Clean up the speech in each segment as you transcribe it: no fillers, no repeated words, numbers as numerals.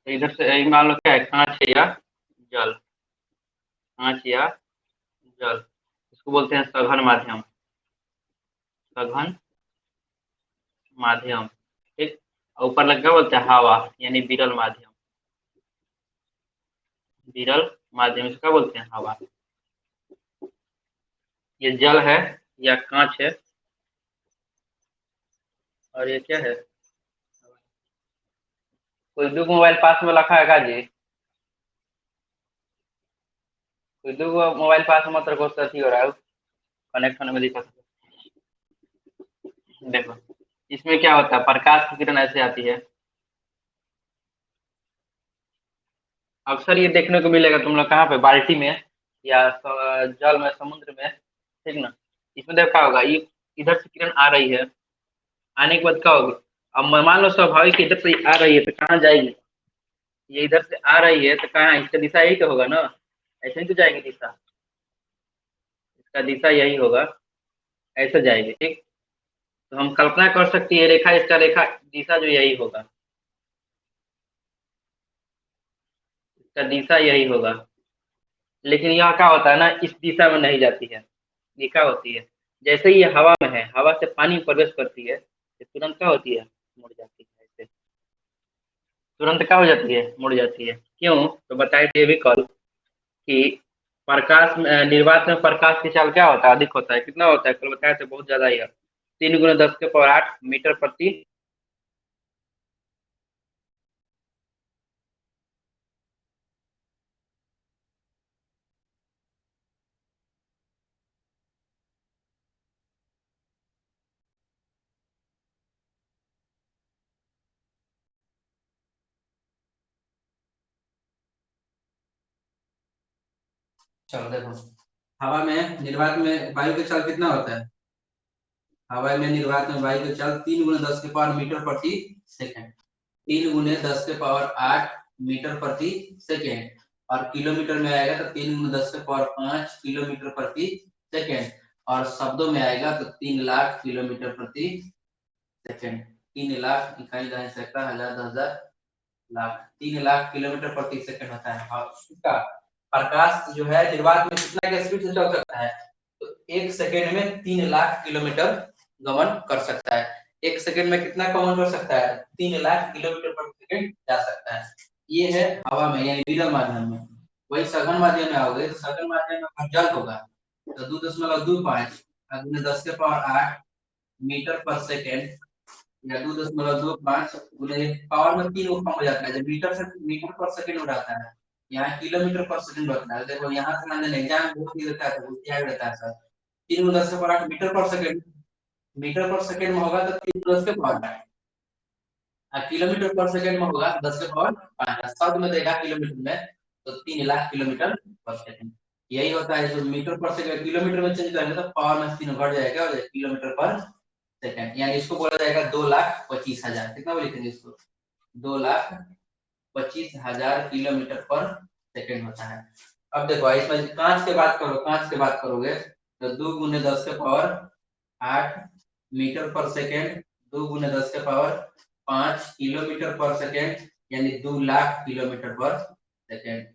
तो इधर से मान लो क्या है, कांच है या जल, कांच या जल, इसको बोलते हैं सघन माध्यम, सघन माध्यम। ठीक। और ऊपर लग क्या बोलते हैं, हवा, यानी विरल माध्यम, विरल माध्यम इसका बोलते हैं हवा। ये जल है या कांच है, और ये क्या है, कोई भी मोबाइल पास में रखा है का जी, कोई भी मोबाइल पास में मतलब कुछ अथी हो रहा है, कनेक्ट होने में दिक्कत। देखो, इसमें क्या होता है, प्रकाश की किरण ऐसे आती है, अक्सर ये देखने को मिलेगा तुम लोग कहाँ पे, बाल्टी में या जल में, समुद्र में, ठीक ना। इसमें देखो क्या होगा, ये इधर से किरण आ रही है, आने के बाद क्या होगी, अब मान लो स्वाभाविक इधर से आ रही है तो कहाँ जाएगी, ये इधर से आ रही है तो कहाँ, इसका दिशा यही तो होगा ना, ऐसे ही तो जाएगी दिशा, इसका दिशा यही होगा, ऐसे जाएगी, ठीक। तो हम कल्पना कर सकते हैं रेखा, इसका रेखा दिशा जो यही होगा, इसका दिशा यही होगा। लेकिन यहाँ क्या होता है ना, इस दिशा में नहीं जाती है, ये क्या होती है, जैसे ही ये हवा में है, हवा से पानी में प्रवेश करती है, ये तुरंत क्या होती है, मुड़ जाती है ऐसे, तुरंत क्या हो जाती है, मुड़ जाती है। क्यों, तो बताए थे अभी कल कि प्रकाश निर्वात में प्रकाश की चाल क्या होता है, अधिक होता है, कितना होता है, कल बताया थे बहुत ज्यादा ही है, 3 × 10⁸ मीटर प्रति। चलो देखो, हवा में निर्वात में वायु का चाल कितना होता है, हवा में निर्वात में वायु का चाल 3 × 10⁻⁸ मीटर प्रति सेकेंड, 3 × 10⁸ मीटर प्रति सेकेंड, और किलोमीटर में आएगा तो 3 × 10⁵ किलोमीटर प्रति सेकेंड, और शब्दों में आएगा तो 3 लाख किलोमीटर प्रति सेकेंड, 3 लाख इकाई दहाई सैकड़ा हजार दस हजार लाख, 3 लाख किलोमीटर प्रति सेकंड होता है। और उसका प्रकाश जो है निर्वात में कितना के स्पीड से चल सकता है, तो 1 सेकंड में 3 लाख किलोमीटर गमन कर सकता है, 1 सेकंड में कितना गमन कर सकता है, 3 लाख किलोमीटर प्रति सेकंड जा सकता है। ये है हवा में यानी विरल माध्यम में। वही सघन माध्यम में आओगे तो सघन माध्यम में जल होगा तो 2.25 × 10⁸ मीटर पर सेकेंड, या 2.25 पावर में 3 कम हो जाता है, जब मीटर पर सेकंड हो जाता है, यहाँ किलोमीटर पर सेकंड होता है। देखो यहाँ से मैंने एग्जाम बहुत ही रहता है, बहुत याद रहता है सर, 3 × 10⁸ मीटर पर सेकंड, मीटर पर सेकंड में होगा तो 3 × 10⁸, किलोमीटर पर सेकंड में होगा 10⁵ शब्द में देगा किलोमीटर में, तो 3 लाख किलोमीटर पर सेकंड। यही होता है, जो मीटर पर सेकंड किलोमीटर में चेंज करेंगे तो पावर में 3 बढ़ जाएगा, किलोमीटर पर सेकंड, यानी इसको बोला जाएगा 2,25,000, कितना लिखेंगे इसको, 2,25,000 किलोमीटर पर सेकंड होता है। अब देखो इसमें कांच के बात करो, कांच के बात करोगे तो 2 × 10⁸ मीटर पर सेकंड, 2 × 10⁵ किलोमीटर पर सेकंड, यानी 2 लाख किलोमीटर पर सेकंड,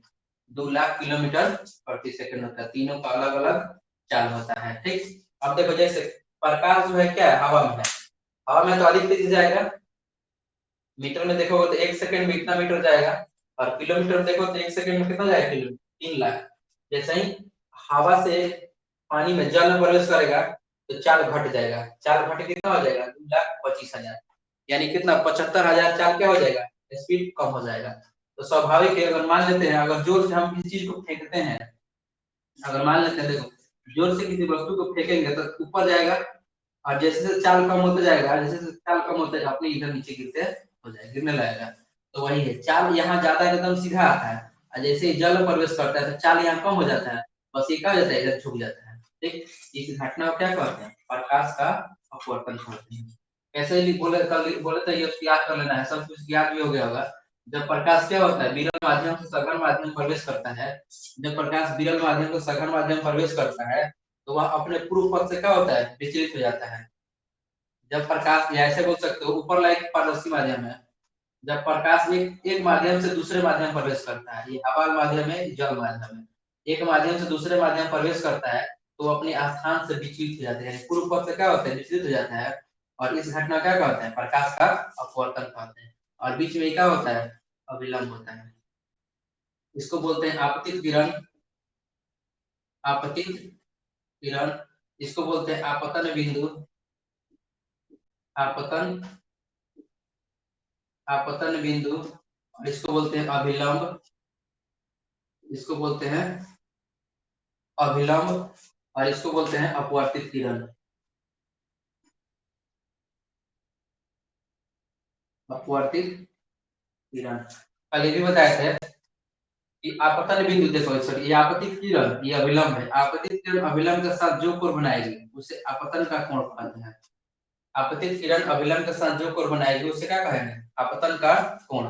2 लाख किलोमीटर प्रति सेकंड होता है। तीनों का अलग अलग चाल होता है, ठीक। अब देखो जैसे प्रकाश जो है क्या है, हवा में है, हवा में तो अधिक तेजी से जाएगा, मीटर में देखोगे तो 1 सेकंड में इतना मीटर जाएगा, और किलोमीटर में देखो तो 1 सेकंड में कितना जाएगा, किलो 3 लाख। जैसे ही हवा से पानी में जल में प्रवेश करेगा तो चाल घट जाएगा, चाल घट के कितना हो जाएगा, 2,25,000, यानी कितना 75,000 चाल क्या हो जाएगा, स्पीड कम हो जाएगा। तो स्वाभाविक है, अगर मान लेते हैं अगर जोर से हम किसी चीज को फेंकते हैं, अगर मान लेते हैं देखो जोर से किसी वस्तु को फेंकेंगे तो ऊपर जाएगा, और जैसे जैसे चाल कम होता जाएगा, जैसे जैसे चाल कम होता जाएगा अपने इधर नीचे गिरते हो जाएगा, गिरने लगेगा। तो वही है, चाल यहाँ ज्यादा एकदम सीधा आता है, और जैसे ही जल में प्रवेश करता है तो चाल यहाँ कम हो जाता है, बस ये क्या हो जाता है, इधर झुक जाता है, ठीक। इस घटना को क्या कहते हैं, प्रकाश का अपवर्तन कहते हैं। कैसे बोले कल बोले तो ये याद कर लेना है, सब कुछ याद भी हो गया होगा। जब प्रकाश क्या होता है, विरल माध्यम से सघन माध्यम में प्रवेश करता है, जब प्रकाश विरल माध्यम से सघन माध्यम में प्रवेश करता है तो वह अपने पूर्व पथ से क्या होता है, विचलित हो जाता है। जब प्रकाश, या ऐसे बोल सकते हो ऊपर लाइट पारदर्शी माध्यम है, जब प्रकाश एक माध्यम से दूसरे माध्यम प्रवेश करता है, ये हवा माध्यम है, जल माध्यम है, एक माध्यम से दूसरे माध्यम प्रवेश करता है तो अपने स्थान से विचलित हो जाते हैं, पूर्व पथ से क्या होता है, विचलित हो जाता है, और इस घटना क्या कहते हैं, प्रकाश का अपवर्तन कहते हैं। और बीच में क्या होता है, अविलंब होता है, इसको बोलते हैं आपतित किरण। आपतित किरण, इसको बोलते हैं आपतन बिंदु। आपतन आपतन बिंदु, और इसको बोलते हैं अभिलंब। इसको बोलते हैं अभिलंब, और इसको बोलते हैं अपवर्तित किरण। अपवर्तित किरण कल ये भी बताए थे कि आपतन बिंदु, देखो सर, ये आपतित किरण, ये अभिलंब है, आपतित किरण अभिलंब के साथ जो कोण बनाएगी उसे आपतन का कोण कहते हैं। आपतित किरण अभिलंब के साथ जो कोण बनाएगी उसे क्या कहेंगे, आपतन का कोण।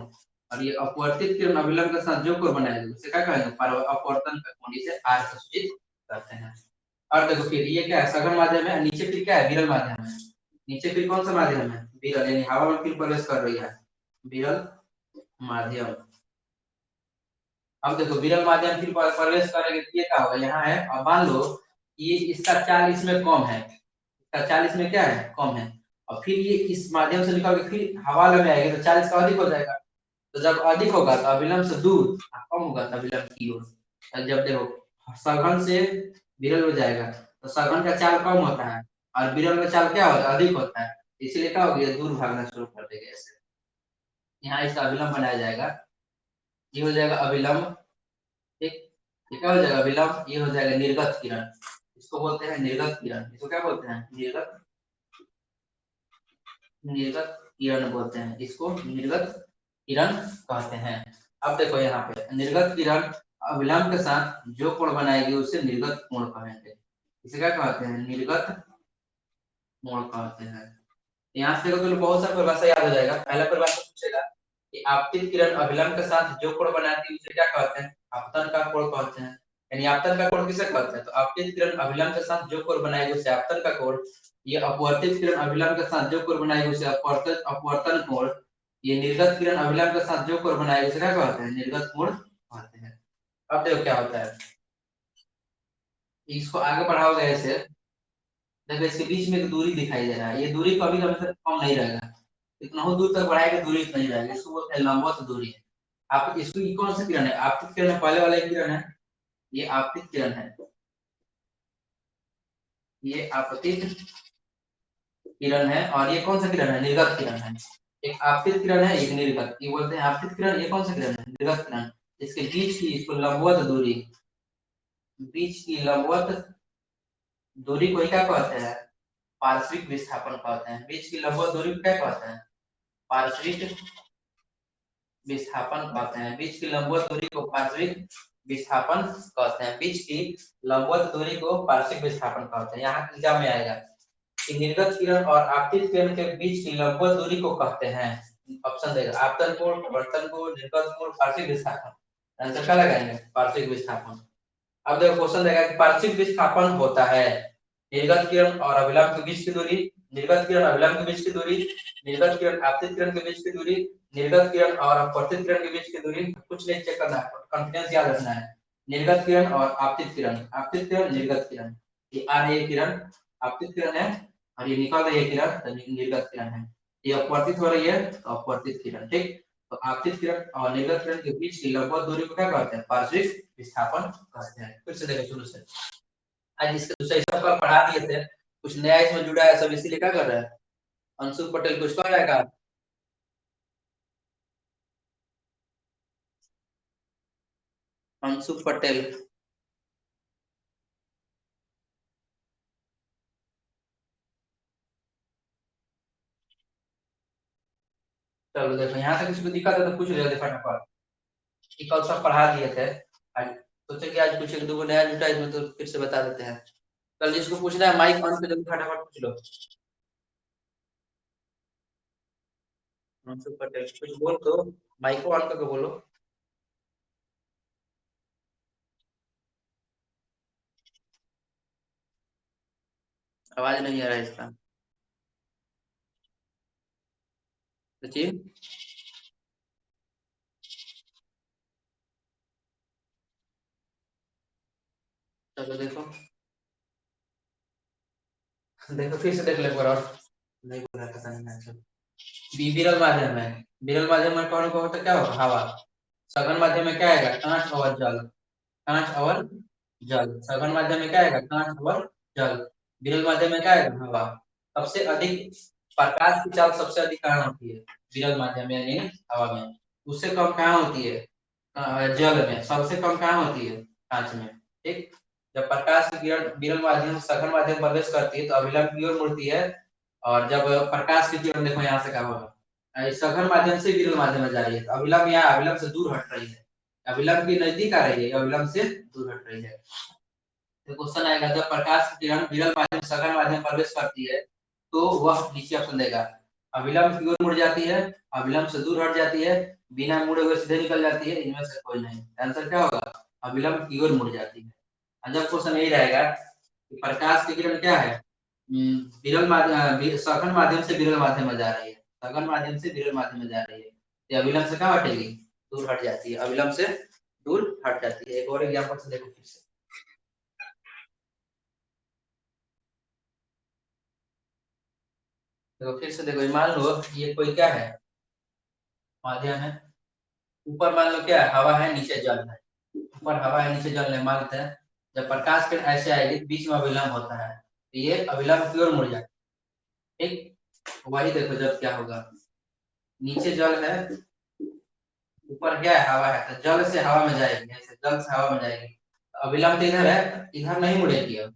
और ये अपवर्तित किरण अभिलंब के साथ जो कोण बनाएगी उसे क्या कहेंगे, अपवर्तन का कोण। इसे आर से सूचित करते हैं। और देखो फिर ये क्या है, सघन माध्यम है, नीचे फिर क्या है, विरल माध्यम है। नीचे फिर कौन सा माध्यम है, विरल, यानी हवा में फिर प्रवेश कर रही है, विरल माध्यम। अब देखो विरल माध्यम फिर प्रवेश करेंगे तो ये क्या होगा, यहाँ है, अब मान लो ये इसका चाल इसमें कम है, इसका चाल इसमें क्या है, कम है, और फिर ये इस माध्यम से निकल के फिर हवा में आएगी तो चाल इसका अधिक हो जाएगा। तो जब अधिक होगा तो अविलंब से दूर, कम होगा तो अविलंब की ओर। जब देखो सघन से विरल हो जाएगा तो सघन का चाल कम होता है, और विरल का चाल क्या होता है, अधिक होता है, इसलिए क्या होगा, दूर भागना शुरू कर देगा ऐसे। यहाँ इसका अविलंब बनाया जाएगा, ये हो जाएगा अविलंब। ठीक, ये क्या हो जाएगा, अविलंब, ये हो जाएगा निर्गत किरण। इसको बोलते हैं निर्गत किरण, इसको क्या बोलते हैं, निर्गत, निर्गत किरण बोलते हैं, इसको निर्गत किरण कहते हैं। अब देखो यहाँ पे निर्गत किरण अविलंब के साथ जो कोण बनाएगी उसे निर्गत कोण कहेंगे। इसे क्या कहते हैं, निर्गत कोण कहते हैं। यहाँ से देखो तो बहुत सारा परिभाषा याद हो जाएगा। पहला परिभाषा पूछेगा कि आपतित किरण अभिलंब के साथ जो कोण बनाती है उसे क्या कहते हैं, आपतन का कोण कहते हैं। यानी आपतन का कोण किसे कहते हैं, तो आपतित किरण अभिलंब के साथ जो कोण बनाएगी उसे आपतन का कोण। ये अपवर्तित किरण अभिलंब के साथ जो कोण बनाएगी उसे अपवर्तन अपवर्तन कोण। ये निर्गत किरण अभिलंब के साथ जो कोण बनाएगी उसे क्या कहते हैं, निर्गत कोण कहते हैं। अब देखो क्या होता है, इसको आगे बढ़ाओगे ऐसे, देखो इसके बीच में एक दूरी दिखाई दे रहा है, ये दूरी कभी कभी तक कम नहीं रहेगा, इतना हो दूर तक बढ़ाएगा दूरी नहीं रहेगा, इसको बोलते हैं लंबवत दूरी। आप इसको, ये कौन सा किरण है, आपतित किरण है, पहले वाला एक किरण है, ये आपतित किरण है, ये आपतित किरण है, और ये कौन सा किरण है, निर्गत किरण है। एक आपतित किरण है, एक निर्गत, ये बोलते हैं आपतित किरण, ये कौन सा किरण है, निर्गत किरण। इसके बीच की, इसको लंबवत दूरी, बीच की लंबवत दूरी को क्या कहते हैं, पार्श्विक विस्थापन कहते हैं। बीच की लंबवत दूरी को क्या कहते हैं, पार्श्विक विस्थापन कहते हैं। बीच की लंबवत दूरी को पार्श्विक विस्थापन कहते हैं। बीच की लंबवत दूरी को पार्श्विक विस्थापन कहते हैं। यहाँ एग्जाम में आएगा कि निर्गत किरण और आपतित किरण के बीच की लंबवत दूरी को कहते हैं, ऑप्शन देगा, आपतन कोण, अपवर्तन कोण, निर्गत कोण, पार्श्विक विस्थापन। आंसर क्या लगाएंगे, पार्श्विक विस्थापन। अब देखो क्वेश्चन देगा कि पार्श्विक विस्थापन होता है निर्गत किरण और अभिलंब के बीच की दूरी, निर्गत किरण अभिलंब के बीच की दूरी, निर्गत किरण आपतित किरण के बीच की दूरी, निर्गत किरण और अपवर्तित किरण के बीच की दूरी। कुछ नहीं चेक करना है, कॉन्फिडेंस याद रखना है। निर्गत किरण और आपतित किरण, आपतित किरण, निर्गत किरण, ये आ रही है किरण, आपतित किरण है, और ये निकल रही है किरण, तो निर्गत किरण है। ये अपवर्तित हो रही है तो अपवर्तित किरण। ठीक, तो आपतित किरण और निर्गत किरण के बीच की लंबवत दूरी को क्या कहते हैं, पार्श्विक विस्थापन कहते हैं। फिर से देखो शुरू से, आज इसका दूसरा हिस्सा कल पढ़ा दिए थे, कुछ नया इसमें जुड़ा है, सब इसीलिए क्या कर रहे हैं, अंशु पटेल कुछ कह रहेगा। अंशु पटेल, चलो देखो यहाँ तक किसी को दिक्कत है तो पूछ लिया फटाफट, कि कल सब पढ़ा दिए थे। आज सोचे कि आज कुछ एक दो नया जुटा इसमें, तो फिर से बता देते हैं। कल जिसको पूछना है माइक ऑन कर जल्दी फटाफट पूछ लो। अंशु पटेल कुछ बोल तो, माइक को ऑन करके बोलो। आवाज नहीं आ रहा है इसका। सचिन, चलो देखो, देखो फिर से देख लो एक बार और। नहीं बोला पता नहीं ना, चलो। विरल माध्यम है, विरल माध्यम में कौन को होता क्या होगा, हवा। सघन माध्यम में क्या आएगा, कांच और जल। कांच और जल। सघन माध्यम में क्या आएगा, कांच और जल। विरल माध्यम में क्या आएगा, हवा। सबसे अधिक प्रकाश की चाल सबसे अधिक कहाँ होती है, विरल माध्यम में यानी हवा में। उससे कम कहाँ होती है, जल में। सबसे कम कहाँ होती है, कांच में। ठीक। जब प्रकाश की किरण विरल माध्यम सघन माध्यम प्रवेश करती है तो अभिलंब की ओर मुड़ती है। और जब प्रकाश की किरण देखो यहाँ से कहा होगा, सघन माध्यम से विरल माध्यम में जा रही है तो अभिलंब यहाँ अभिलंब से दूर हट रही है, अभिलंब की नजदीक आ रही है, अभिलंब से दूर हट रही है। तो क्वेश्चन आएगा, जब प्रकाश की किरण विरल माध्यम सघन माध्यम प्रवेश करती है तो वह नीचे ऑप्शन देगा, अभिलंब की ओर मुड़ जाती है, अभिलंब से दूर हट जाती है, बिना मुड़े हुए सीधे निकल जाती है, इनमें से कोई नहीं। आंसर क्या होगा, अभिलंब की ओर मुड़ जाती है। जब क्वेश्चन यही रहेगा कि प्रकाश की किरण क्या है, विरल माध्यम सघन माध्यम से विरल माध्यम में जा रही है, सघन माध्यम से विरल माध्यम में जा रही है, ये अभिलंब से कहाँ हटेगी, दूर हट जाती है, अभिलंब से दूर हट जाती है। एक और एग्जांपल से देखो फिर से। देखो फिर से देखो, मान लो ये कोई क्या है, माध्यम है। ऊपर मान लो क्या है, हवा है, नीचे जल है। ऊपर हवा है, नीचे जल है, मानते हैं। जब प्रकाश किरण ऐसे आएगी बीच में अभिलंब होता है, तो ये अभिलंब की ओर मुड़ जाए। ठीक। वही देखो जब क्या होगा, नीचे जल है, ऊपर क्या है, हवा है, तो जल से हवा में जाएगी, ऐसे जल से हवा में जाएगी। तो अभिलंब तो इधर है, इधर नहीं मुड़ेगी अब,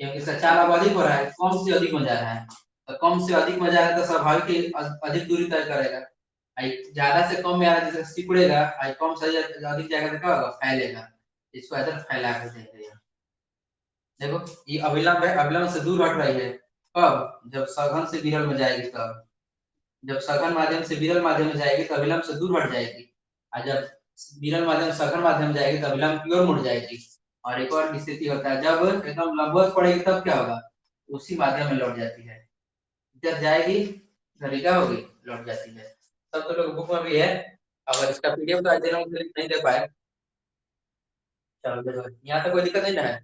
क्योंकि इसका चाल अब अधिक हो रहा है, कम से अधिक में जा रहा है। तो कम से अधिक में जा रहा है तो स्वाभाविक ही अधिक दूरी तय करेगा। ज्यादा से कम में आ रहा है, जैसे सिकुड़ेगा, कम से अधिक जाएगा तो क्या होगा, फैलेगा। इसको इधर फैला कर देंगे। देखो ये अभिलंब है, अभिलंब से दूर हट रही है, कब, जब सघन से विरल में जाएगी तब। जब सघन माध्यम से विरल माध्यम में जाएगी तो अभिलंब से दूर हट जाएगी, और जब विरल माध्यम सघन माध्यम में जाएगी तो अभिलंब की ओर मुड़ जाएगी। और एक और स्थिति होता है, जब एकदम लंबवत पड़ेगी तब क्या होगा, उसी माध्यम में लौट जाती है। जब जाएगी घड़ी क्या होगी, लौट जाती है। सब तो लोग बुक में भी है, अगर इसका पीडीएफ तो आज दे रहा हूँ, नहीं दे पाए। चलो देखो, यहाँ तो कोई दिक्कत नहीं ना है।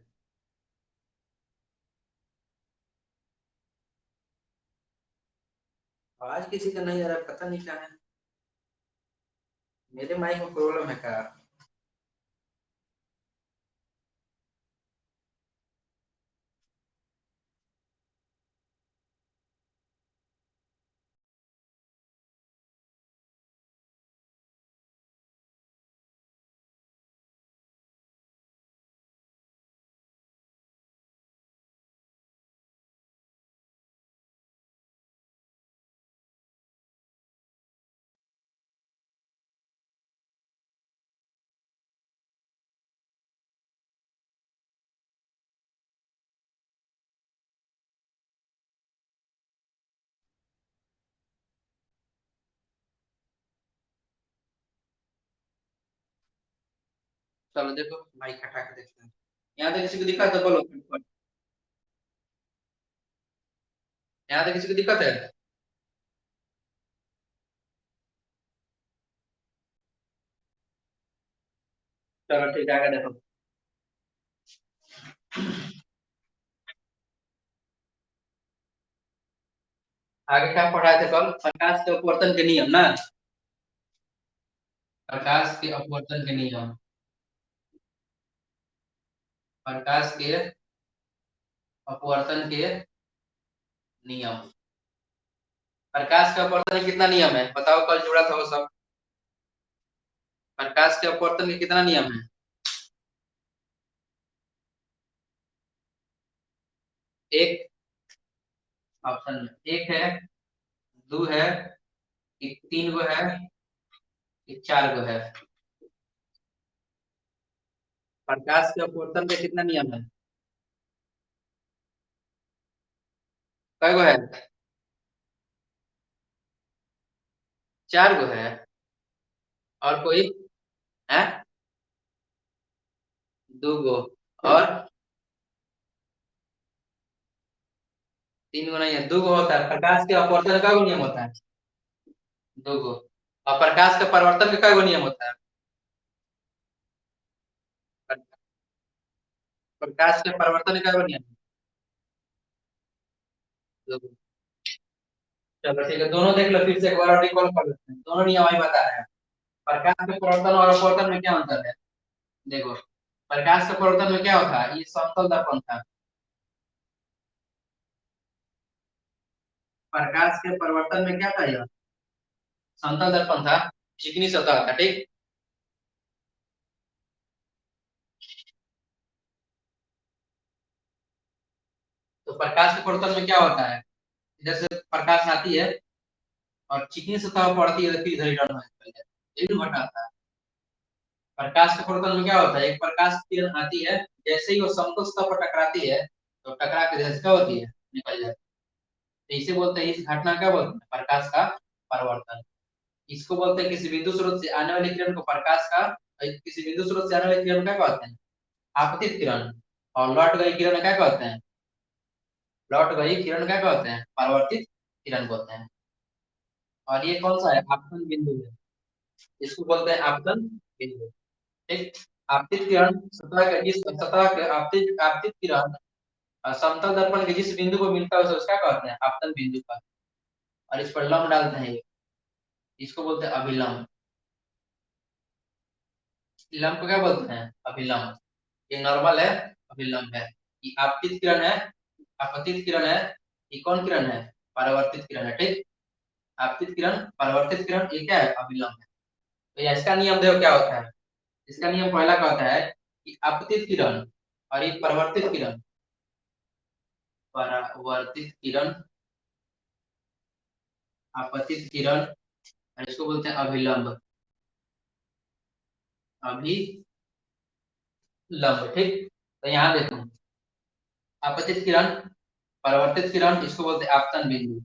आवाज किसी का नहीं आ रहा है, पता नहीं क्या है, मेरे माइक में प्रॉब्लम है क्या। चलो देखो माइक हटा के देखते हैं, यहाँ तो किसी को दिक्कत है बोलो। यहाँ तो किसी को दिक्कत है। चलो ठीक है, आगे देखो। आगे क्या पढ़ाए थे कल, प्रकाश के अपवर्तन के नियम ना। प्रकाश के अपवर्तन के नियम, प्रकाश के अपवर्तन के नियम। प्रकाश के अपवर्तन के कितना नियम है बताओ, कल जुड़ा था वो सब। प्रकाश के अपवर्तन के कितना नियम है। एक, ऑप्शन में एक है, दो है, एक तीन गो है, एक चार गो है। प्रकाश के अपवर्तन के कितना नियम है, कई गो है, चार गो है। और कोई है, दो गो। और तीन गो नहीं है, दो गो होता है। प्रकाश के अपवर्तन का गो नियम होता है, दो गो। और प्रकाश के परिवर्तन का कई गो नियम होता है। प्रकाश के परिवर्तन का नियम। चलो ठीक है, दोनों देख लो फिर से एक बार रिकॉल कर लेते हैं, दोनों नियम ही बता रहे हैं। प्रकाश के परिवर्तन और अपवर्तन में क्या अंतर है? देखो, प्रकाश के परिवर्तन में क्या होता है, ये समतल दर्पण था। प्रकाश के परिवर्तन में क्या था, यह समतल दर्पण था, चिकनी सतह था, ठीक। तो प्रकाश के परिवर्तन में क्या होता है, इधर से प्रकाश आती है और चिकनी सतह पर पड़ती है तो फिर इधर रिटर्न हो जाती है, यही घटना था। प्रकाश के परिवर्तन में क्या होता है, एक प्रकाश की किरण आती है, जैसे ही वो समतल सतह पर टकराती है तो टकरा के इधर से क्या होती है, निकल जाती है। तो इसे बोलते हैं, इस घटना क्या बोलते हैं, प्रकाश का परिवर्तन। इसको बोलते हैं किसी बिंदु स्रोत से आने वाली किरण को प्रकाश का, किसी बिंदु स्रोत से आने वाली किरण क्या कहते हैं, आपतित किरण। और लौट गई किरण क्या कहते हैं, लौट गई किरण क्या कहते हैं, परावर्तित किरण बोलते हैं। और ये कौन सा है, आपतन बिंदु है, इसको बोलते हैं आपतन बिंदु, ठीक। आपतित किरण सतह के जिस सतह के आपतित आपतित किरण समतल दर्पण के जिस बिंदु को मिलता है उसे उसका कहते हैं आपतन बिंदु का। और इस पर लंब डालते हैं, ये इसको बोलते हैं अभिलंब। लंब को क्या बोलते हैं, अभिलंब। ये नॉर्मल है, अभिलंब है। ये आपतित किरण है, अपतित किरण है, ये कौन किरण है, परावर्तित किरण है, ठीक। आपतित किरण, परावर्तित किरण, ये क्या है, अभिलंब है। तो ये इसका नियम देखो क्या होता है। इसका नियम पहला क्या होता है कि आपतित किरण और ये परावर्तित किरण, परावर्तित किरण, आपतित किरण, और इसको बोलते हैं अभिलंब, अभिलंब, ठीक। तो यहाँ देखो, आपतित किरण, परावर्तित किरण, इसको बोलते हैं आपतन बिंदु,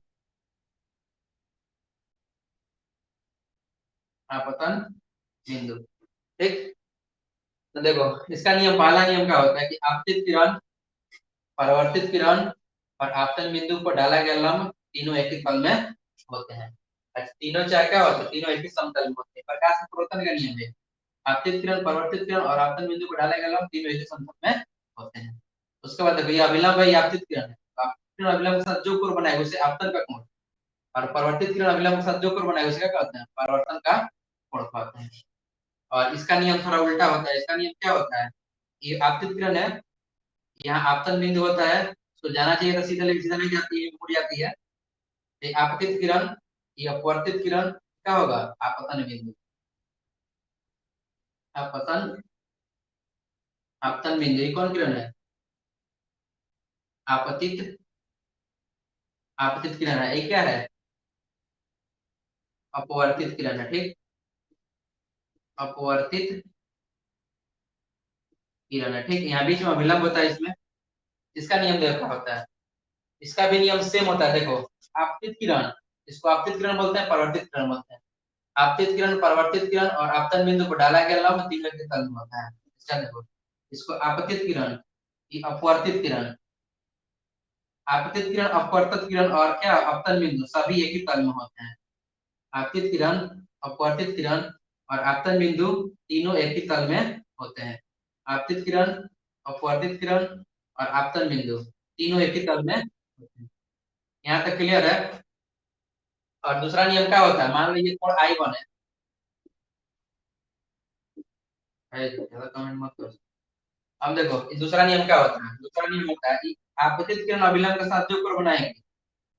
आपतन बिंदु, ठीक। तो देखो, इसका नियम, पहला नियम क्या होता है कि आपतित किरण, परावर्तित किरण और आपतन बिंदु पर डाला गया लंब तीनों एक ही तल में होते हैं। अच्छा, तीनों चाहे क्या होते हैं, तीनों एक ही समतल में होते हैं, प्रकाश के परिवर्तन का नियम है। आपतित किरण, परावर्तित किरण और आपतन बिंदु पर डाला गया लंब तीनों एक ही समतल में होते हैं। उसके बाद देखो, ये अभिलंब है, ये आपतित किरण है, तो आपतित किरण अभिलंब के साथ जो कोण बनाएगा उसे आपतन का कोण, और परावर्तित किरण अभिलंब के साथ जो कोण बनाएगा उसे क्या कहते हैं, परावर्तन का कोण कहते हैं। और इसका नियम थोड़ा उल्टा होता है, इसका नियम क्या होता है, ये आपतित किरण है, यहाँ आपतन बिंदु होता है, तो जाना चाहिए तो सीधा, लेकिन सीधा नहीं जाती है, मुड़ जाती है। ये आपतित किरण, ये अपवर्तित किरण क्या होगा, आपतन बिंदु, आपतन, आपतन बिंदु, ये कौन किरण है, आपतित, आपतित किरण है, ये क्या है, अपवर्तित किरण है, ठीक। अपवर्तित किरण है, ठीक। यहाँ बीच में विलंब होता है इसमें। इसका नियम देखो क्या होता है, इसका भी नियम सेम होता है, देखो। आपतित किरण, इसको आपतित किरण बोलते हैं, परावर्तित किरण बोलते हैं। आपतित किरण, परावर्तित किरण और आपतन बिंदु को डाला गया लंब तीनों के तल में होता है। इसका देखो, इसको आपतित किरण, ये अपवर्तित किरण, आपतित किरण, अपवर्तित किरण और क्या, अपतन बिंदु सभी एक ही तल में होते हैं। आपतित किरण, अपवर्तित किरण और आपतन बिंदु तीनों एक ही तल में होते हैं। आपतित किरण, अपवर्तित किरण और आपतन बिंदु तीनों एक ही तल में होते हैं। यहाँ तक क्लियर है। और दूसरा नियम क्या होता है, मान लीजिए कोण आई बने, ज्यादा कमेंट मत करो। अब देखो, ये दूसरा नियम क्या होता है, दूसरा नियम होता है कि आपतित किरण अभिलंब के साथ जो कोण बनाएंगे,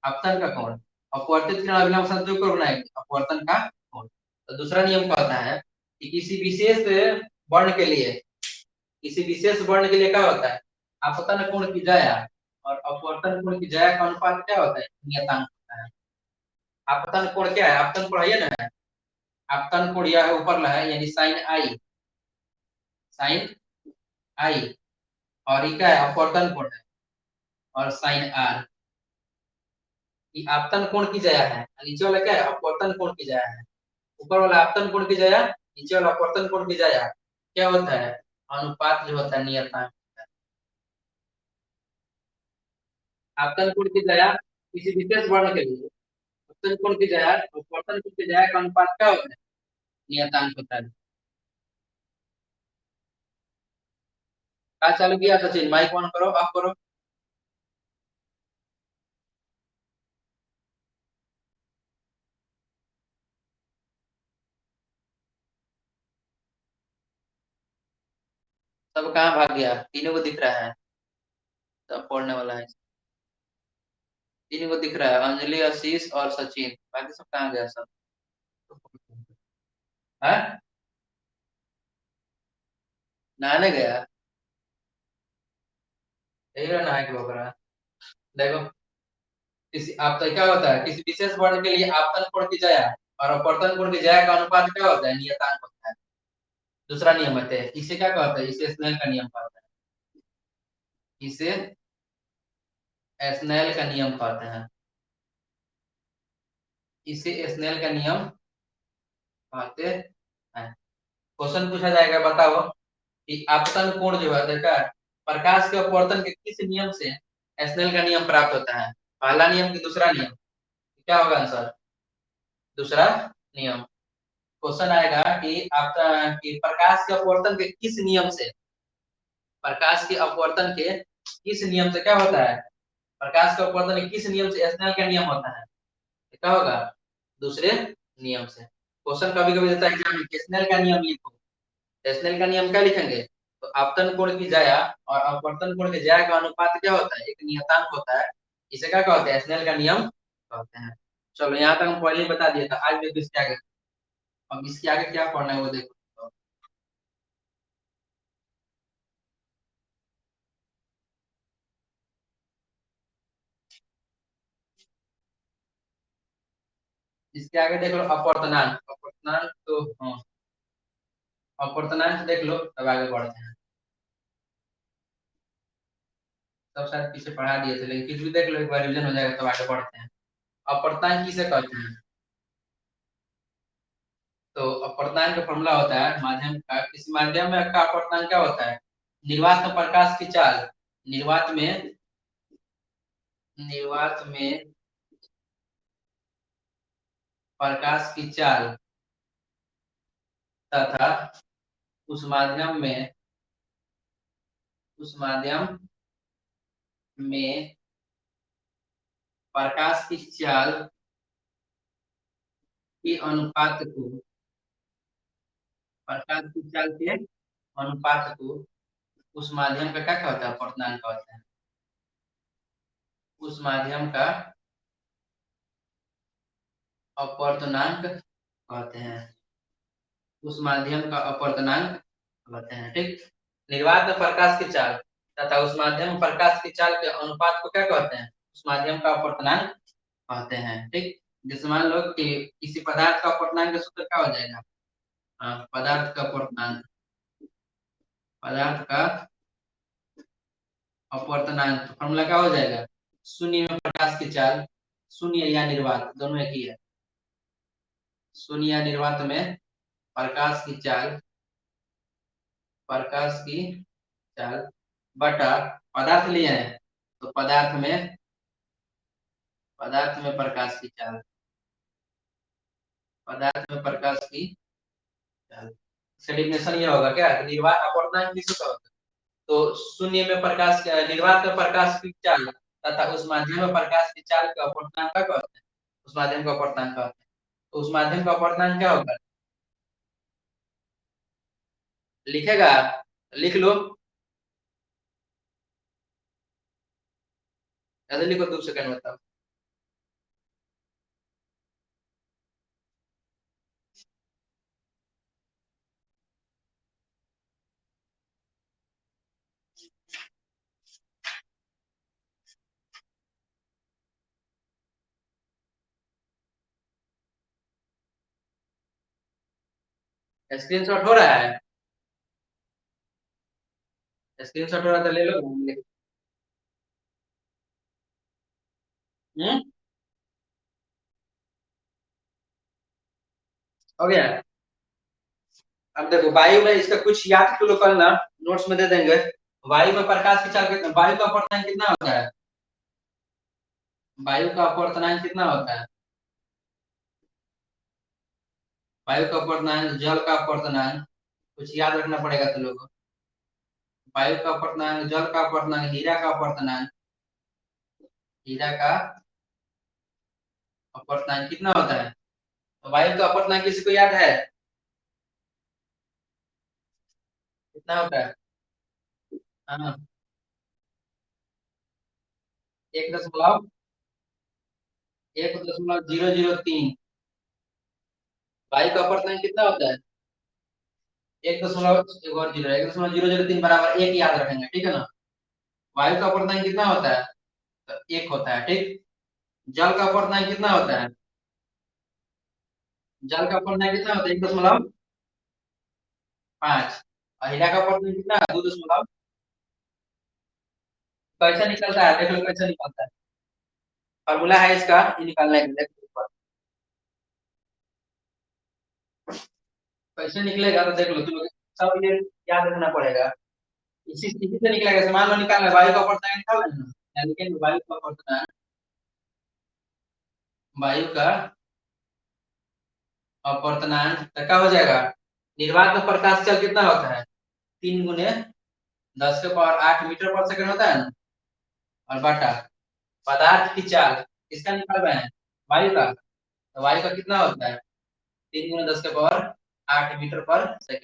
अपतन का कोण, अपवर्तित किरण अभिलंब के साथ जो कोण बनाएंगे, अपवर्तन का कोण। तो दूसरा नियम क्या होता है कि किसी विशेष वर्ण के लिए, किसी विशेष वर्ण के लिए क्या होता है, आपतन कोण की ज्या और अपवर्तन कोण की ज्या का अनुपात क्या होता है, नियतांक होता है। आपतन कोण क्या है, आपतन कोण है ना, आपतन कोण यह है ऊपर है, यानी साइन आई, साइन आई। और ये क्या है, अपवर्तन कोण है, और साइन आर। ये आपतन कोण की ज्या है, नीचे वाला क्या है, अपवर्तन कोण की ज्या है। ऊपर वाला आपतन कोण की ज्या, नीचे वाला अपवर्तन कोण की ज्या, क्या होता है, अनुपात जो होता है, नियतांक। आपतन कोण की ज्या किसी विशेष वर्ण के लिए, आपतन कोण की ज्या, अपवर्तन कोण की ज्या का अनुपात क्या होता है, नियतांक होता है। क्या चालू किया सचिन? माइक ऑन करो, ऑफ करो। सब कहाँ भाग गया? तीनों को दिख रहा है। सब पढ़ने वाला है। तीनों को दिख रहा है, अंजलि, आशीष और सचिन। बाकी सब कहाँ गया सब? है? नहाने गया? यही रहा नहा के बकरा। देखो, किसी आप तो क्या होता है, किसी विशेष वर्ण के लिए आपतन कोण की जया और अपवर्तन कोण की जया का अनुपात क्या होता है? नियतांक होता है। दूसरा नियम है, इसे क्या कहते हैं? इसे स्नेल का नियम कहते हैं। इसे स्नेल का नियम कहते हैं। इसे स्नेल का नियम कहते हैं। क्वेश्चन पूछा जाएगा, बताओ कि आपतन कोण जो है, देखा, प्रकाश के अपवर्तन के किस नियम से स्नेल का नियम प्राप्त होता है? पहला नियम कि दूसरा नियम? क्या होगा आंसर? दूसरा नियम। क्वेश्चन आएगा कि आपका कि प्रकाश के अपवर्तन के किस नियम से, प्रकाश के अपवर्तन के किस नियम से क्या होता है? प्रकाश के अपवर्तन के किस नियम से स्नेल का नियम होता है? तो क्या होगा? दूसरे नियम से। क्वेश्चन कभी कभी देता है एग्जाम में, स्नेल का नियम लिखो। स्नेल का नियम क्या लिखेंगे? तो आपतन कोण की ज्या और अपवर्तन कोण के ज्या का अनुपात क्या होता है? एक नियतांक होता है। इसे क्या कहते हैं? स्नेल का नियम कहते हैं। चलो, यहाँ तक हम पहले ही बता दिया था। आज देखो इसके आगे, अब इसके आगे क्या पढ़ना है वो देखो। इसके आगे देख लो, अपवर्तनांक। अपवर्तनांक तो हाँ, अपवर्तनांक देख लो, तब आगे बढ़ते हैं। सब शायद पीछे पढ़ा दिए थे, लेकिन फिर भी देख लो, एक बार रिविजन हो जाएगा, तब आगे बढ़ते हैं। अपवर्तनांक किसे कहते हैं? तो अपवर्तनांक का फॉर्मूला होता है माध्यम का, किसी माध्यम में का अपवर्तनांक क्या होता है? निर्वात में प्रकाश की चाल, निर्वात में, निर्वात में प्रकाश की चाल तथा उस माध्यम में, उस माध्यम में प्रकाश की चाल के अनुपात को, प्रकाश की चाल के अनुपात को उस माध्यम का क्या कहता है? अपवर्तनांक कहते हैं। उस माध्यम का अपवर्तनांक कहते हैं। उस माध्यम का अपवर्तनांक कहते हैं, ठीक। निर्वात में प्रकाश की चाल तथा उस माध्यम में प्रकाश की चाल के अनुपात को क्या कहते हैं? उस माध्यम का अपवर्तनांक कहते हैं, ठीक। जैसे मान लो कि किसी पदार्थ का अपवर्तनांक का सूत्र क्या हो जाएगा? पदार्थ का अपवर्तनांक, पदार्थ का अपवर्तनांक फॉर्मूला क्या हो जाएगा? शून्य में प्रकाश की चाल, शून्य या निर्वात दोनों एक ही है। शून्य या निर्वात में प्रकाश की चाल, प्रकाश की चाल बटा पदार्थ लिए हैं, तो पदार्थ में प्रकाश की चाल, पदार्थ में प्रकाश की चाल। इसका डिफिनेशन ये होगा क्या कि निर्वात अपवर्तनांक किसका होता है? तो शून्य में प्रकाश, निर्वात में प्रकाश की चाल तथा उस माध्यम में प्रकाश की चाल का अपवर्तनांक क्या कहते हैं? उस माध्यम का अपवर्तनांक कहते हैं। तो उस माध्यम का अपवर्तनांक क्या होगा? लिखेगा, लिख लो, ऐसे लिखो, 2 सेकंड बताओ। स्क्रीनशॉट हो रहा है? स्क्रीनशॉट हो रहा है तो ले लो। हम्म, हो गया। अब देखो, वायु में इसका कुछ याद कर लो, कल ना नोट्स में दे देंगे। वायु में प्रकाश की चाल कितना, वायु का अपवर्तनांक कितना होता है? वायु का अपवर्तनांक कितना होता है? वायु का अपवर्तनांक, जल का अपवर्तनांक, कुछ याद रखना पड़ेगा तुम लोगों को। वायु का अपवर्तनांक, जल का अपवर्तनांक, हीरा का अपवर्तनांक, हीरा का अपवर्तनांक कितना होता है? तो वायु का अपवर्तनांक किसी को याद है कितना होता है? हाँ, 1.003। वायु का अपवर्तनांक कितना होता है? 1.003 बराबर एक याद रखेंगे, ठीक है ना। वायु का अपवर्तनांक कितना होता है? तो एक होता है, ठीक। जल का अपवर्तनांक कितना होता है? जल का अपवर्तनांक कितना होता है? 1.5। और हीरा का अपवर्तनांक कितना है? 2। कैसे निकलता है, देख लो कैसे निकलता है। फॉर्मूला है इसका, ये निकालने के लिए कैसे निकलेगा, तो देख लो तुम, सब ये याद रखना पड़ेगा। इसी से निकलेगा, मान लो निकालना है, वायु का अपवर्तनांक निकालना है ना, लेकिन वायु का अपवर्तनांक, वायु का अपवर्तनांक तो क्या हो जाएगा? निर्वात में प्रकाश चल कितना होता है? 3 × 10⁸ मीटर पर सेकंड होता है ना। और बटा पदार्थ की चाल किसका निकाल रहे हैं? वायु का। तो वायु का कितना होता है? 3 × 10⁸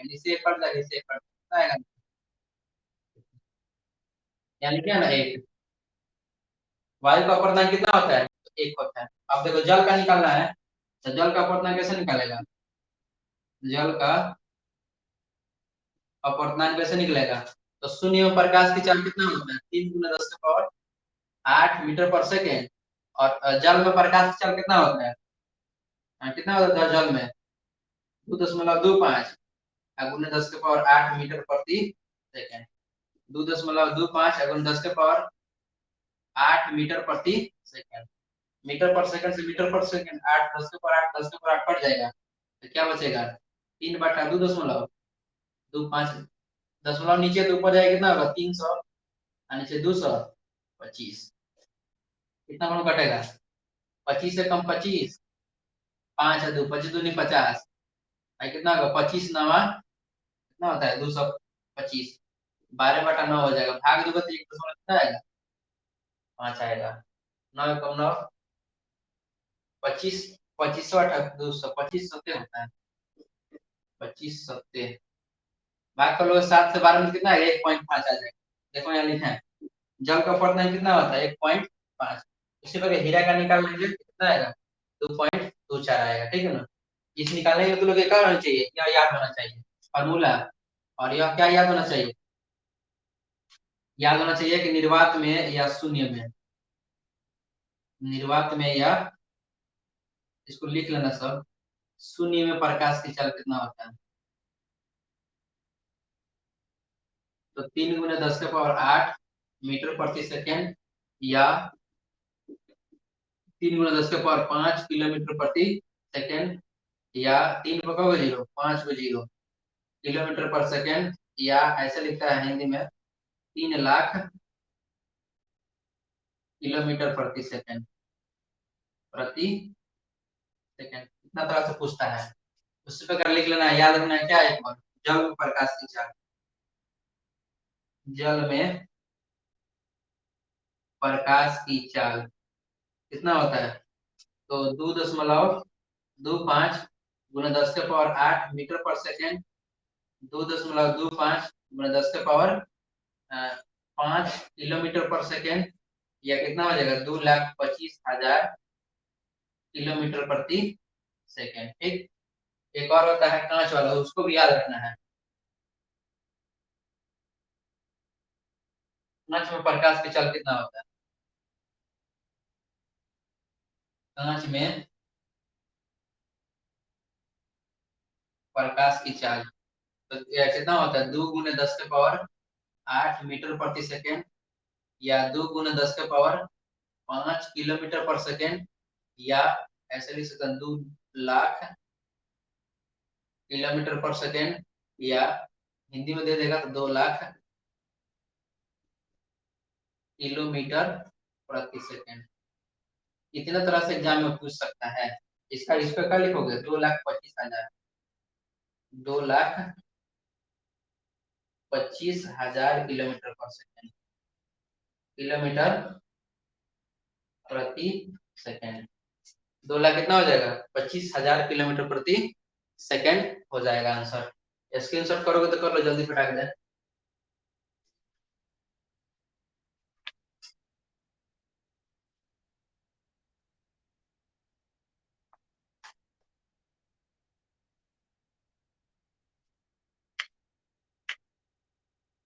इसे पढ़ जाएगा, इसे पढ़ आएगा, यानी क्या ना एक। वायु का अपवर्तनांक कितना होता है? तो एक होता है। अब देखो जल का निकालना है, तो जल का अपवर्तनांक कैसे निकालेगा? जल का अपवर्तनांक कैसे निकलेगा? तो शून्य में प्रकाश की चाल कितना होता है? 3 × 10⁸ और जल में प्रकाश की चाल कितना होता है? कितना होता है जल में? 2.25 गुना 10⁸मीटर प्रति सेकेंड। 2.25 गुना 10⁸मीटर प्रति सेकेंड। मीटर से मीटर पर सेकेंड 8 10⁸ 8 पड़ जाएगा, तो क्या बचेगा? 3/2.25। दशमलव नीचे तो ऊपर जाएगा, कितना होगा? 300 और नीचे 225। कितना कौन कटेगा? 25 से कम 25, 5 है 2, 25 दूनी 50। भाई कितना होगा? 25 9 कितना होता है? 225। 12/9 हो जाएगा, भाग दोगे तो 1 दशमलव कितना आएगा? 5 आएगा। 9 कम 9, 25। 25 200 25 सत्ते होता है। 25 सत्ते भाग कर लो 7 से 12 में कितना है? 1.5 आ जाएगा। देखो यहाँ लिखा है, जल का अपवर्तनांक कितना होता है? 1.5। इसी प्रकार हीरा का निकाल लेंगे, कितना आएगा? 2.24 आएगा, ठीक है ना। इस निकालने के लिए तो लोग क्या होना चाहिए, क्या याद होना चाहिए? फॉर्मूला। और यह क्या याद होना चाहिए? याद होना चाहिए कि निर्वात में या शून्य में, निर्वात में या, इसको लिख लेना सब, शून्य में प्रकाश की चाल कितना होता है? तो 3 × 10⁸मीटर प्रति सेकेंड, या 3 × 10⁵ किलोमीटर प्रति सेकेंड, या 3 को 5 को 0 किलोमीटर पर सेकेंड, या ऐसे लिखता है हिंदी में 3 लाख किलोमीटर प्रति सेकेंड इतना तरह से पूछता है। उसी प्रकार लिख लेना है, याद रखना है क्या? एक बार जल में प्रकाश की चाल, जल में प्रकाश की चाल कितना होता है? तो 2.25 गुना 10⁸मीटर पर सेकेंड, 2.25 गुना 10⁵ 5 किलोमीटर पर सेकेंड, या कितना हो जाएगा? 2,25,000 किलोमीटर प्रति सेकेंड, ठीक। एक और होता है कांच वाला, उसको भी याद रखना है। कांच में प्रकाश की चाल कितना होता है? कांच में प्रकाश की चाल तो कितना होता है? 2 × 10⁸ 8 मीटर प्रति सेकेंड, या 2 × 10⁵ 5 किलोमीटर पर सेकेंड, या ऐसे लिख सकते हैं 2 लाख किलोमीटर पर सेकेंड, या हिंदी में दे देगा तो 2 लाख किलोमीटर प्रति सेकेंड। इतना तरह से एग्जाम में पूछ सकता है। इसका इसका क्या लिखोगे? 2,25,000, 2 लाख 25,000 किलोमीटर पर सेकेंड, किलोमीटर प्रति सेकेंड। 2 लाख कितना हो जाएगा? 25,000 किलोमीटर प्रति सेकेंड हो जाएगा आंसर। स्क्रीनशॉट करोगे तो कर लो जल्दी फटाक दे।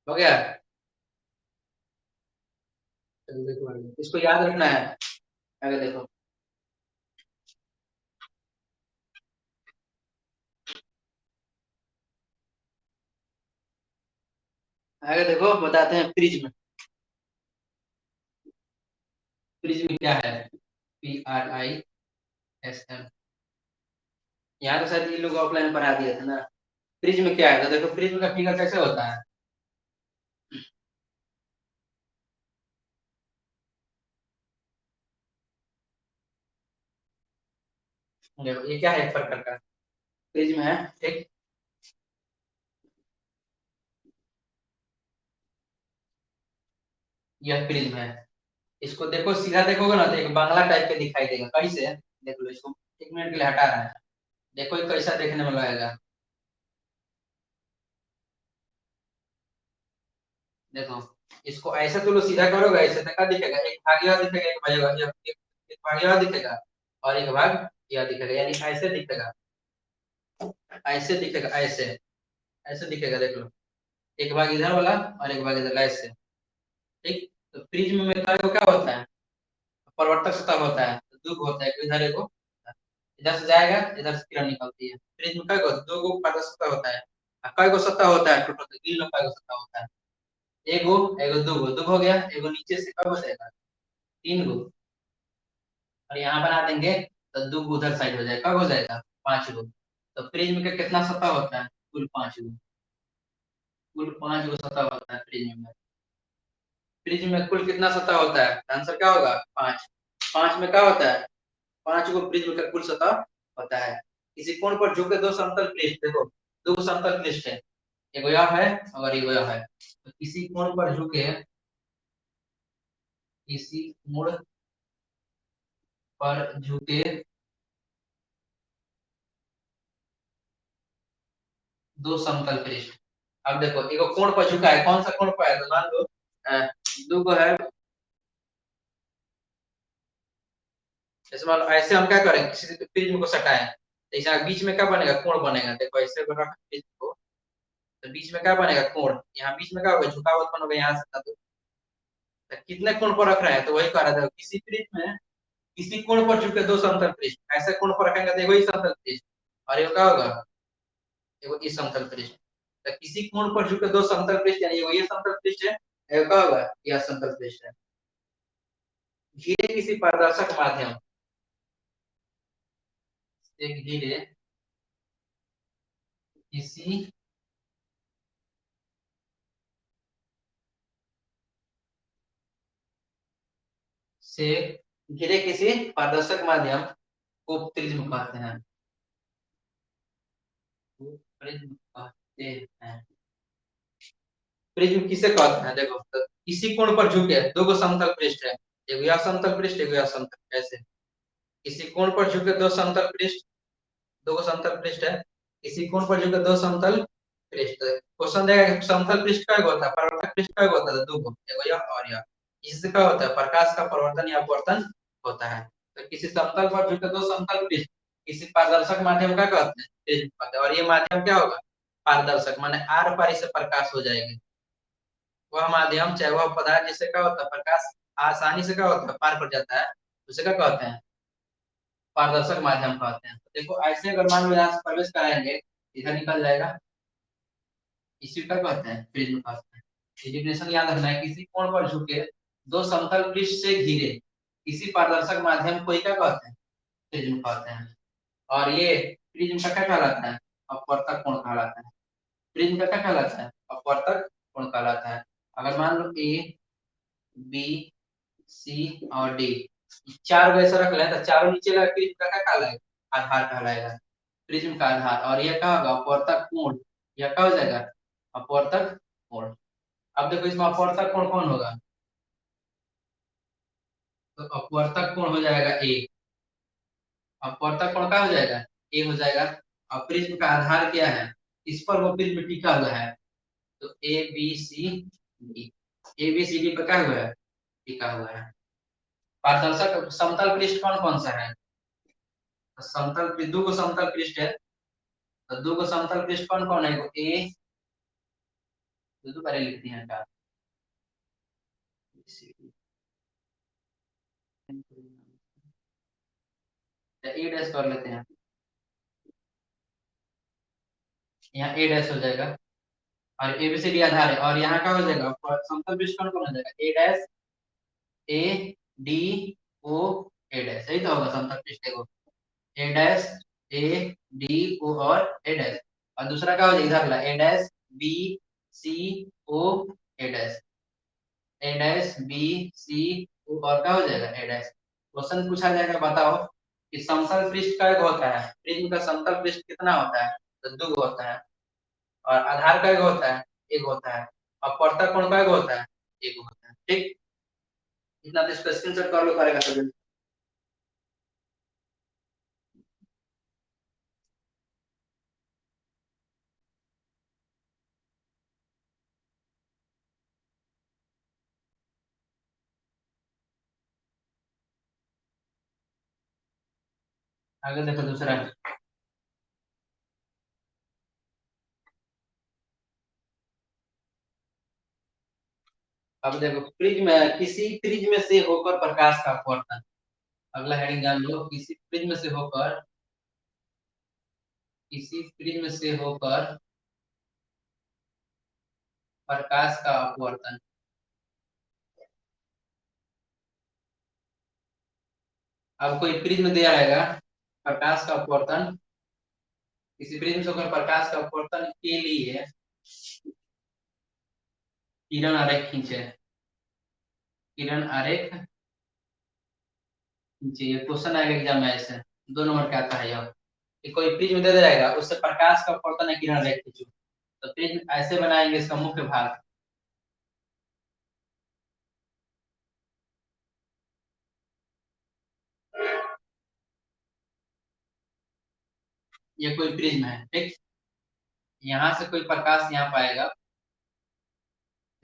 हो गया? चलो देखो इसको याद रखना है। आगे देखो, आगे देखो बताते हैं प्रिज्म। प्रिज्म क्या है? PRISM। यहाँ तो शायद ये लोग ऑफलाइन पढ़ा दिए थे ना। प्रिज्म क्या है? तो देखो प्रिज्म का फिगर कैसे होता है। देखो ये क्या है, एक प्रकार का प्रिज्म है, ठीक। यह प्रिज्म है। इसको देखो, सीधा देखोगे ना तो एक बांग्ला टाइप के दिखाई देगा। कैसे? देख लो इसको, 1 मिनट के लिए हटा रहा है। देखो ये कैसा देखने में लगेगा। देखो इसको ऐसे तो लो, सीधा करोगे ऐसे तो क्या दिखेगा? एक भाग यह दिखेगा, एक भाग एक भाग यह दिखेगा और एक भाग यह दिखेगा, यानी ऐसे दिखेगा, ऐसे दिखेगा, ऐसे ऐसे दिखेगा। देख लो, एक भाग इधर वाला और एक भाग इधर ऐसे, ठीक। तो प्रिज्म में क्या होता है? परिवर्तक सतह होता है, तो दो होता है, इधर एक इधर से जाएगा, इधर से किरण निकलती है। प्रिज्म का दो गो पारदर्शी सतह होता है। कई गो सतह होता है टोटल? तीन लोग का सतह होता है। एगो, एगो, दो हो गया। एगो नीचे से कब हो जाएगा? 3 गो। और यहाँ बना देंगे तो 2 गो उधर साइड हो जाएगा, कब हो जाएगा? 5 गो। तो प्रिज्म का कितना सतह होता है? कुल 5 गो। कुल 5 गो सतह होता है प्रिज्म में। प्रिज्म में कुल कितना सतह होता है? आंसर क्या होगा? 5। 5 में क्या होता है? 5 गो प्रिज्म का कुल सतह होता है। किसी कोण पर झुके दो समतल पृष्ठ, देखो 2 समतल पृष्ठ है, एगो यह है और एगो यह है। तो किसी कोण पर झुके, किसी कोण पर झुके 2 समतल पृष्ठ। अब देखो एगो कोण पर झुका है, कौन सा कोण पर है? तो मान लो 2 गो है। जैसे मान लो ऐसे हम क्या करें, किसी प्रिज्म को सटाएं तो ऐसा बीच में क्या बनेगा? कोण बनेगा। देखो ऐसे बना प्रिज्म को, तो बीच में क्या बनेगा? कोण। यहाँ बीच में क्या होगा? झुकावतपन होगा यहाँ से। तो कितने कोण पर रख रहे हैं? तो वही कह रहा था, किसी प्रिज्म में किसी कोण पर झुके 2 समतल पृष्ठ, ऐसे कोण पर रखेंगे तो एगो ही समतल पृष्ठ और एगो क्या होगा? एगो इस समतल पृष्ठ। तो किसी कोण पर झुके 2 समतल पृष्ठ, यानी एगो ये समतल पृष्ठ है, एगो क्या होगा? यह समतल पृष्ठ है। घिरे किसी पारदर्शक माध्यम से, घिरे किसी से, घिरे किसी पारदर्शक माध्यम को प्रिज्म कहते हैं। को प्रिज्म कहते हैं। प्रिज्म किसे कहते हैं? देखो तो किसी कोण पर झुके 2 गो समतल पृष्ठ है, एगो यह समतल पृष्ठ, एगो यह समतल, ऐसे किसी कोण पर झुके 2 समतल पृष्ठ, 2 गो समतल पृष्ठ है, किसी कोण पर झुके 2 समतल पृष्ठ। क्वेश्चन देगा कि समतल पृष्ठ का होता है, परावर्तक पृष्ठ का होता है? 2 गो, एगो यह और यह। इससे क्या होता है? प्रकाश का परिवर्तन या अपवर्तन होता है। तो किसी समतल पर झुके 2 समतल पृष्ठ, किसी पारदर्शक माध्यम का कहते हैं प्रिज्म कहते हैं। और ये माध्यम क्या होगा? पारदर्शक, माने आर पार से प्रकाश हो जाएगी। वह माध्यम चाहे वह पदार्थ जिससे क्या होता है प्रकाश आसानी से क्या होता है पार कर जाता है, उसे क्या कहते हैं? पारदर्शक माध्यम कहते हैं। तो देखो ऐसे अगर मान लो यहाँ से प्रवेश कराएंगे, इधर निकल जाएगा, इसी का कहते हैं प्रिज्म कहते हैं। डेफिनेशन याद रखना है, किसी कोण पर झुके 2 समतल पृष्ठ से घिरे किसी पारदर्शक माध्यम को ही क्या कहते हैं? प्रिज्म कहते हैं। और ये प्रिज्म का क्या कहलाता है? अपवर्तक कोण कहलाता है। प्रिज्म का क्या कहलाता है? अपवर्तक कोण कहलाता है। अगर मान लो ए, बी, सी और डी, 4 वैसे रख लें तो चारों नीचे लगा प्रिज्म का क्या कहलाएगा? आधार कहलाएगा। प्रिज्म का आधार। और यह क्या होगा? अपवर्तक कोण। यह क्या हो जाएगा? अपवर्तक कोण। अब देखो इसमें अपवर्तक कोण कौन होगा, तो अपवर्तक कोण हो जाएगा ए। अपवर्तक कोण का हो जाएगा, ए हो जाएगा। और प्रिज्म का आधार क्या है, इस पर वो प्रिज्म टिका हुआ है, तो A B C D, A B C D पे क्या हुआ है, टिका हुआ है। पारदर्शक समतल पृष्ठ कौन कौन सा है, तो समतल दो को समतल पृष्ठ है, तो दो को समतल पृष्ठ कौन कौन है, ए, दो बारे लिखते हैं का, ए डैश कर लेते हैं, यहाँ ए डैश हो जाएगा। और एबीसीडी आधार है, और यहाँ का हो जाएगा समतल पृष्ठ कौन कौन हो जाएगा, A dash, A D O, A dash, सही तो होगा समतल पृष्ठ को, ए डैश, ए डी ओ और ए डैश। और दूसरा क्या हो जाएगा इधर ला, ए dash B C O, A dash, A dash B C ओ, और क्या हो जाएगा ए डैश। क्वेश्चन पूछा जाएगा, बताओ कि समतल पृष्ठ का एक होता है, प्रिज्म का समतल पृष्ठ कितना होता है, तो दो होता है। और आधार का एक होता है, एक होता है। और अपवर्तक कोण का एक होता है, एक होता है। ठीक, इतना तो इसको स्क्रीनशॉट कर लो, करेगा तो। आगे देखो दूसरा, अब देखो प्रिज्म, किसी प्रिज्म से होकर प्रकाश का अपवर्तन। अगला हेडिंग जान लो, किसी प्रिज्म से होकर, किसी प्रिज्म से होकर प्रकाश का अपवर्तन। अब कोई प्रिज्म दिया रहेगा, प्रकाश का अपवर्तन, किसी प्रिज्म से होकर प्रकाश का अपवर्तन के लिए किरण आरेख खींचे, किरण आरेख खींचे। ये क्वेश्चन आएगा एग्जाम में ऐसे, 2 नंबर का आता है यह, कि कोई प्रिज्म दे रहेगा, उससे प्रकाश का अपवर्तन है, किरण आरेख खींचो। तो प्रिज्म ऐसे बनाएंगे, इसका मुख्य भाग, ये कोई प्रिज्म है, ठीक। यहाँ से कोई प्रकाश यहाँ पाएगा,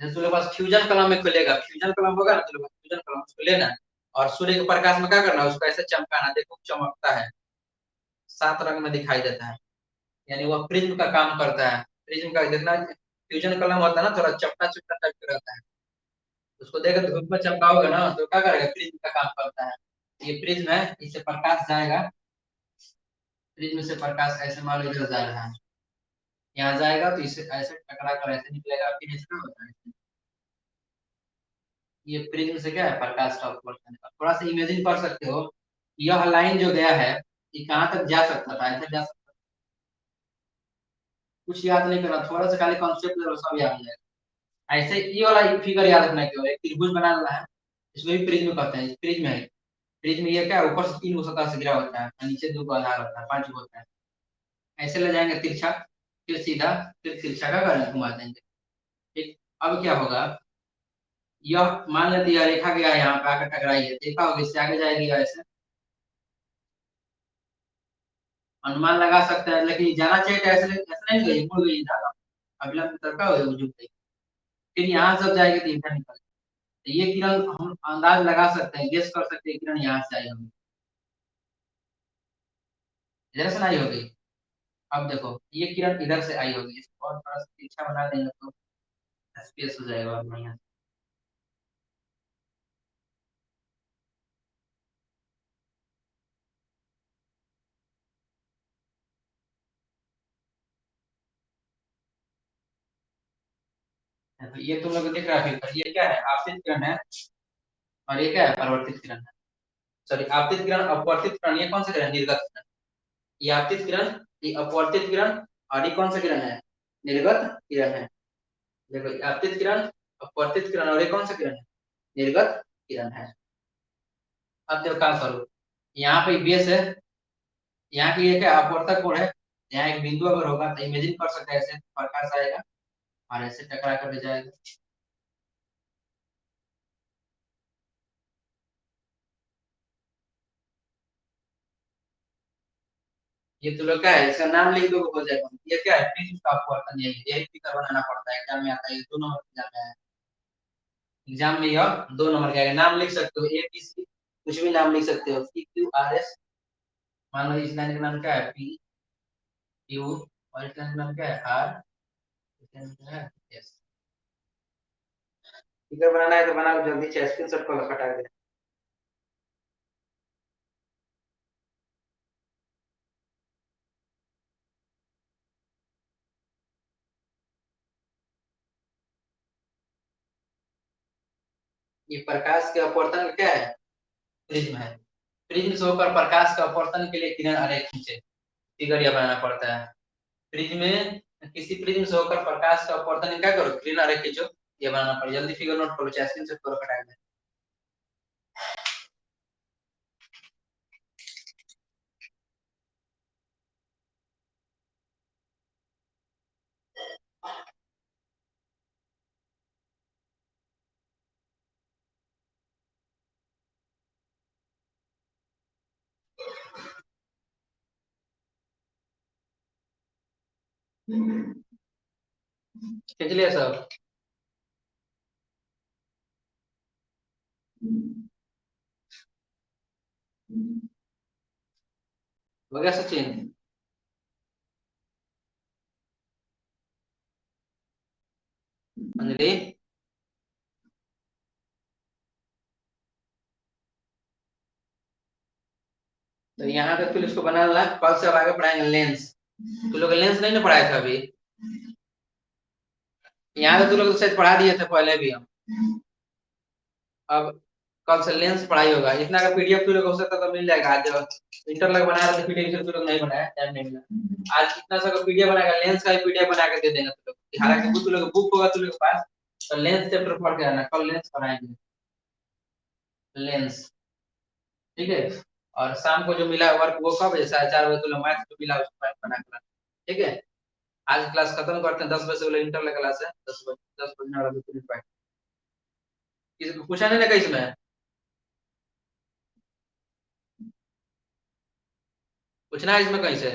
जैसे तुम लोग पास फ्यूजन कलम में खुलेगा, फ्यूजन कलम होगा ना, तुम लोग फ्यूजन कलम उसको लेना, और सूर्य के प्रकाश में क्या करना, उसको ऐसे चमकाना, देखो चमकता है, 7 रंग में दिखाई देता है, यानी वह प्रिज्म का काम करता है। प्रिज्म का जितना फ्यूजन कलम होता है ना, थोड़ा चपटा चपटा टाइप का रहता है, उसको देखकर धूप में चमकाओगे ना, तो क्या करेगा, प्रिज्म का काम करता है। ये प्रिज्म है, इससे प्रकाश जाएगा, प्रिज्म से प्रकाश ऐसे मान लो इधर जा रहा है, यहाँ जाएगा तो इसे ऐसे टकरा कर ऐसे निकलेगा, फिर ऐसे क्या होता है, ये प्रिज्म से क्या है, प्रकाश का अपवर्तन है। थोड़ा सा इमेजिन कर सकते हो, यह लाइन जो गया है, ये कहाँ तक जा सकता था, ऐसे जा सकता, कुछ याद नहीं करना, थोड़ा सा खाली कॉन्सेप्ट सब याद हो जाएगा। ऐसे ये वाला फिगर याद रखना, केवल एक त्रिभुज बनाना है, इसको भी प्रिज्म कहते हैं, प्रिज्म है। प्रिज्म ये क्या है, ऊपर से 3 सतह से गिरा होता है, और नीचे 2 आधार होता है, 5 होता है। ऐसे ले जाएंगे तिरछा, फिर सीधा, फिर तिरछा का करेंगे, घुमा देंगे। ठीक, अब क्या होगा, यह मान लेते हैं रेखा गया यहाँ पे आकर टकराई है, देखा होगा इससे आगे जाएगी ऐसे, अनुमान लगा सकते हैं, लेकिन जाना चाहिए तो ऐसे ऐसा नहीं गई, मुड़ गई ना, अगला तरफ का हो झुक गई, फिर यहाँ से जाएगी तो इधर निकल, तो ये किरण हम अंदाज लगा सकते हैं, गेस कर सकते हैं, किरण यहाँ से आई होगी, इधर से नहीं होगी। अब देखो ये किरण इधर से आई होगी, इसको और थोड़ा सा तिरछा बना देंगे तो स्पेस हो जाएगा और बढ़िया। तो ये तुम लोग को दिख रहा है फिर, ये क्या है, आपतित किरण है, और ये क्या है, परावर्तित किरण है। सॉरी, आपतित किरण, अपवर्तित किरण, ये कौन सा किरण, निर्गत किरण। ये आपतित किरण, ये अपवर्तित किरण, और ये कौन सा किरण है, निर्गत किरण है। देखो ये आपतित किरण, अपवर्तित किरण, और ये कौन सा किरण है, निर्गत किरण है। अब देखो क्या करो, यहाँ पे बेस है, यहाँ की ये क्या अपवर्तक कोण है, यहाँ एक बिंदु अगर होगा तो इमेजिन कर सकते हैं, ऐसे प्रकाश आएगा, और ऐसे टकरा कर जाएगा। ये तो लोग क्या है, इसका नाम लिख दो हो जाएगा। ये क्या है, प्रिज्म का अपवर्तन, ये फिगर बनाना पड़ता है, एग्जाम में आता है, ये 2 नंबर एग्जाम में है। एग्जाम में यह 2 नंबर का है, नाम लिख सकते हो, ए बी सी कुछ भी नाम लिख सकते हो, पी क्यू आर एस। मान लो इस लाइन का नाम क्या है, पी क्यू, और इस लाइन का नाम क्या है, आर, इस लाइन का है एस। फिगर बनाना है तो बना लो जल्दी से, स्क्रीनशॉट को हटा दे। ये प्रकाश के अपवर्तन का क्या है, प्रिज्म है। प्रिज्म से होकर प्रकाश का अपवर्तन के लिए किरण आरेख खींचे, फिगर यह बनाना पड़ता है। प्रिज्म में किसी प्रिज्म से होकर प्रकाश का अपवर्तन क्या करो, किरण आरेख खींचो, ये बनाना पड़ेगा। जल्दी फिगर नोट करो, चाहे स्क्रीनशॉट करो, हटा दे। खींच लिया सब। हो गया सचिन। अंजलि, तो यहाँ तक फिर इसको बनाना, कल से अब आगे पढ़ाएंगे लेंस। तू लोग लेंस नहीं ना पढ़ाया था अभी, यहाँ तो तू लोग शायद पढ़ा दिए थे पहले भी हम। अब कल से लेंस पढ़ाई होगा। इतना का पीडीएफ तू लोग हो सकता तो मिल जाएगा आज। इंटर लग बना रहे थे पीडीएफ, तू लोग नहीं बनाया, टाइम नहीं मिला। आज इतना सा का पीडीएफ बनाएगा, लेंस का भी पीडीएफ बना के दे देंगे तू लोग। हालांकि तू लोग बुक होगा तू लोग के पास, तो लेंस चैप्टर पढ़ के आना, कल लेंस पढ़ाएंगे, लेंस। ठीक है। और शाम को जो मिला वर्क वो कब है, 4:30 बजे तो मैथ्स जो मिला उसको मैथ बना कर। ठीक है। आज क्लास खत्म करते हैं, 10 बजे से वाला इंटर का क्लास है, 10 बजे 10 बजने वाला 2 मिनट। किसी को पूछा नहीं ना कहीं इसमें, पूछना है इसमें कहीं से।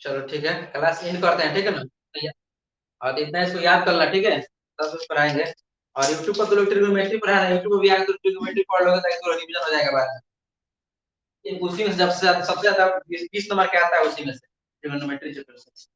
चलो ठीक है, क्लास इन करते हैं, ठीक है ना। और इतना इसको याद करना, ठीक है, 10 बजे पढ़ाएंगे। और यूट्यूब पर तो लोग ट्रिग्नोमेट्री पढ़ा रहे हैं, यूट्यूब पर भी आगे तो ट्रिग्नोमेट्री पढ़ लोगे ताकि तो रिवीजन हो जाएगा बाद में। उसी में से सबसे ज्यादा 20 नंबर क्या आता है उसी में से, ट्रिग्नोमेट्री चैप्टर से।